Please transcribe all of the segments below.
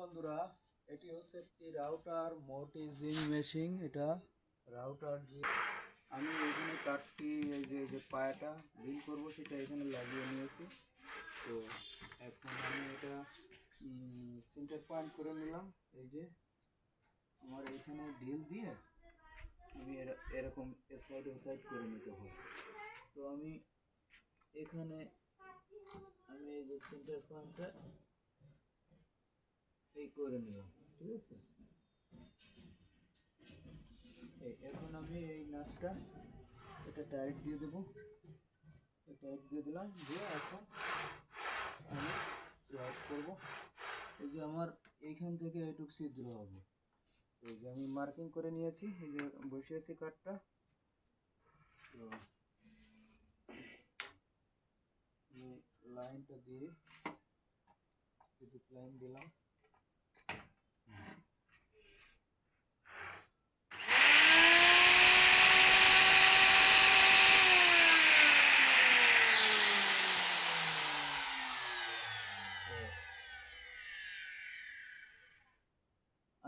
বন্ধুরা, এটি হচ্ছে একটি রাউটার মর্টিজিং মেশিন। এটা রাউটার যে আমি এখানে কাঠটি এই যে পায়াটা বিল করবো সেটা এখানে লাগিয়ে নিয়েছি। তো এখন আমি এটা সেন্টার পয়েন্ট করে নিলাম। এই যে আমার এইখানে ঢিল দিয়ে আমি এরকম এ সাইড করে নিতে হয়। তো আমি এখানে এই যে সেন্টার পয়েন্টটা এই করে নিলাম, ঠিক আছে। এখন আমি এই নাটটা এটা টাইট দিয়ে দেবো, টাইট দিয়ে দিলাম, দিয়ে এখন আমি স্লাইড করবো। এই যে আমার এইখান থেকে এইটুক ছিদ্র হবে, এই যে আমি মার্কিং করে নিয়েছি, এই যে বসিয়েছি কাঠটা। তো লাইনটা দিয়ে বিদ্যুৎ লাইন দিলাম।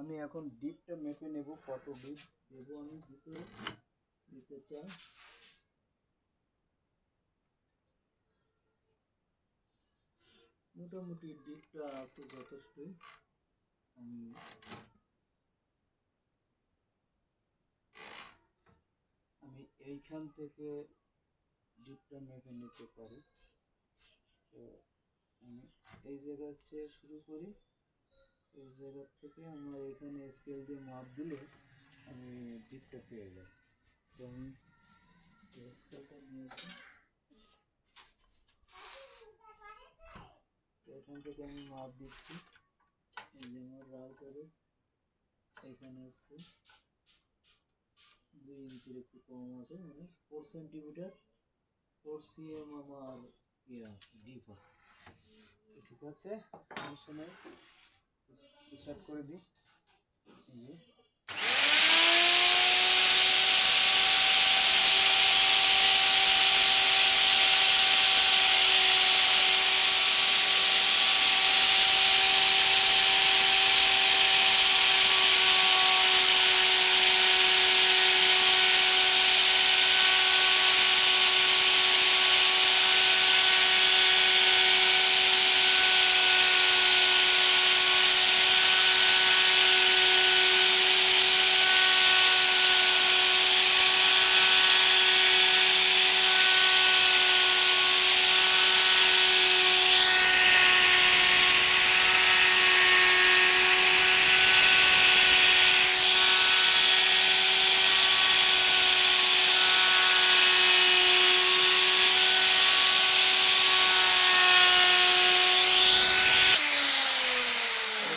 আমি এখন ডিপটা মেপে নেব, কত ডিপ দেবো আমি ভিতরে দিতে চাই। মোটামুটি ডিপটা আছে যথেষ্টই। আমি এইখান থেকে ডিপটা মেপে নিতে পারি। তো আমি এই জায়গা হচ্ছে শুরু করি, এই জায়গা থেকে আমরা এখানে স্কেল দিয়ে মাপ দিলে আমি ডিপটা পেয়ে যাই। তো আমি স্কেলটা নিয়েছি, এখান থেকে আমি মাপ দিচ্ছি। এই যে আমার রাউটারে এখানে হচ্ছে 2 ইঞ্চির একটু কম আছে, মানে 4 সেন্টিমিটার 4 cm আমার ইয়ে আছে, ডিপ আছে। ঠিক আছে, সমস্যা নেই, স্টার্ট করে দিই। এই যে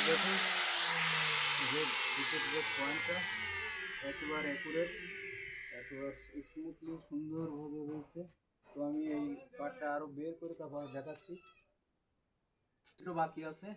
দেখুন যে পয়েন্টটা একেবারে অ্যাকুরেট, একেবারে স্মুথলি সুন্দরভাবে হয়েছে। তো আমি এই কাঠটা আরও বের করে তারপর দেখাচ্ছি, একটু বাকি আছে।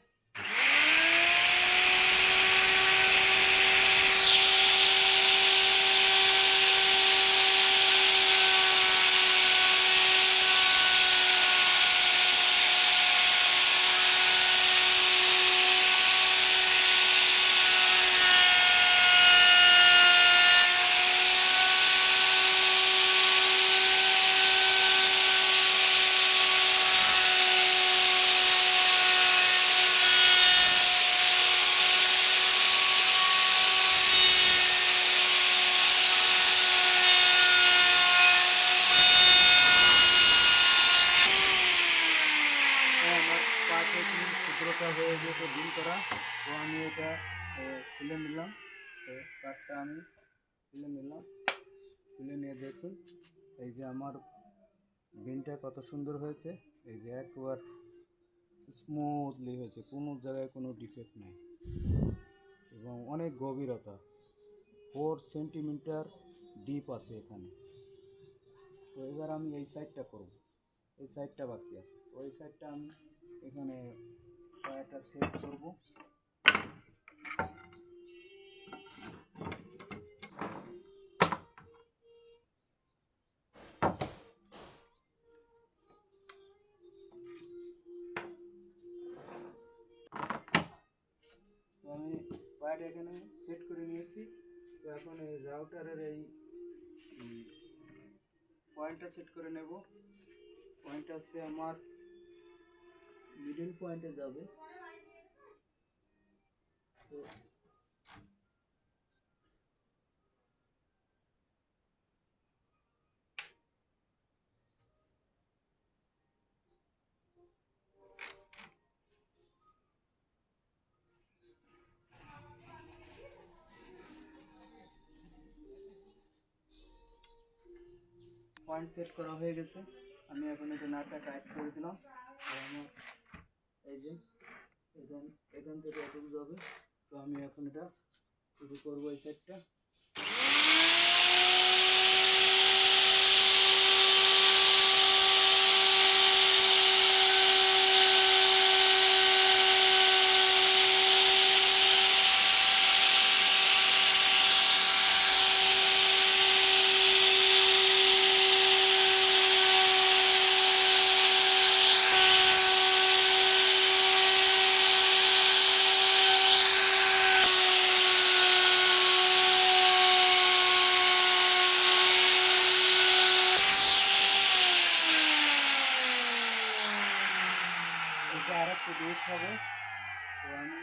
ছিদ্রটা হয়ে গিয়েছে বিল করা। তো আমি এটা খুলে নিলাম, তো কাঠটা আমি খুলে নিলাম। খুলে নিয়ে দেখুন এই যে আমার বিনটা কত সুন্দর হয়েছে। এই যে একবার স্মুথলি হয়েছে, কোনো জায়গায় কোনো ডিফেক্ট নেই এবং অনেক গভীরতা, 4 সেন্টিমিটার ডিপ আছে এখানে। তো এবার আমি এই সাইডটা করব, এই সাইডটা বাকি আছে। ওই সাইডটা আমি এখানে পায়াটা সেট করব। আমি পয়েন্ট এখানে সেট করে নিয়েছি। তো এখন এই রাউটারের এই পয়েন্টটা সেট করে নেব। পয়েন্ট হচ্ছে আমার মিডল পয়েন্টে যাবে। তো পয়েন্ট সেট করা হয়ে গেছে। আমি এখন এটা নাটটা টাইট করে দিলাম। আর আমার এই যে এখান থেকে এটুকু যাবে। তো আমি এখন এটা শুরু করবো এই সাইডটা। এটা আর একটু ডিপ হবে। তো আমি